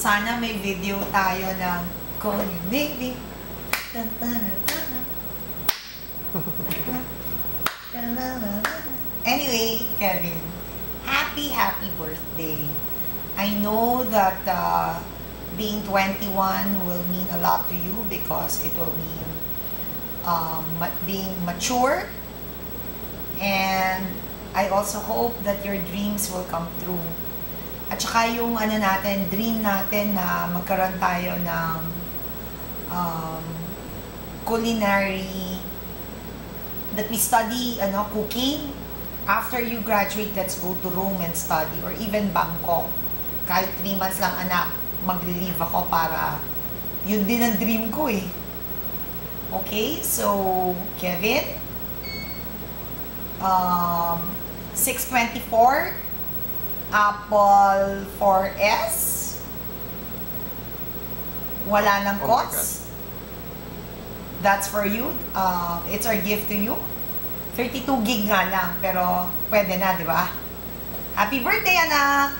Sana may video tayo ng Call You Maybe. Anyway, Kevin, happy birthday. I know that being 21 will mean a lot to you because it will mean being mature, and I also hope that your dreams will come true. At saka yung dream natin na magkaroon tayo ng culinary, that we study cooking. After you graduate, let's go to Rome and study, or even Bangkok. Kahit 3 months lang, anak, magli-leave ako para yun din ang dream ko eh. Okay, so Kevin, 624 Apple 4S, wala ng cost. That's for you. It's our gift to you. 32 gig nga lang, pero pwede na, di ba? Happy birthday, anak!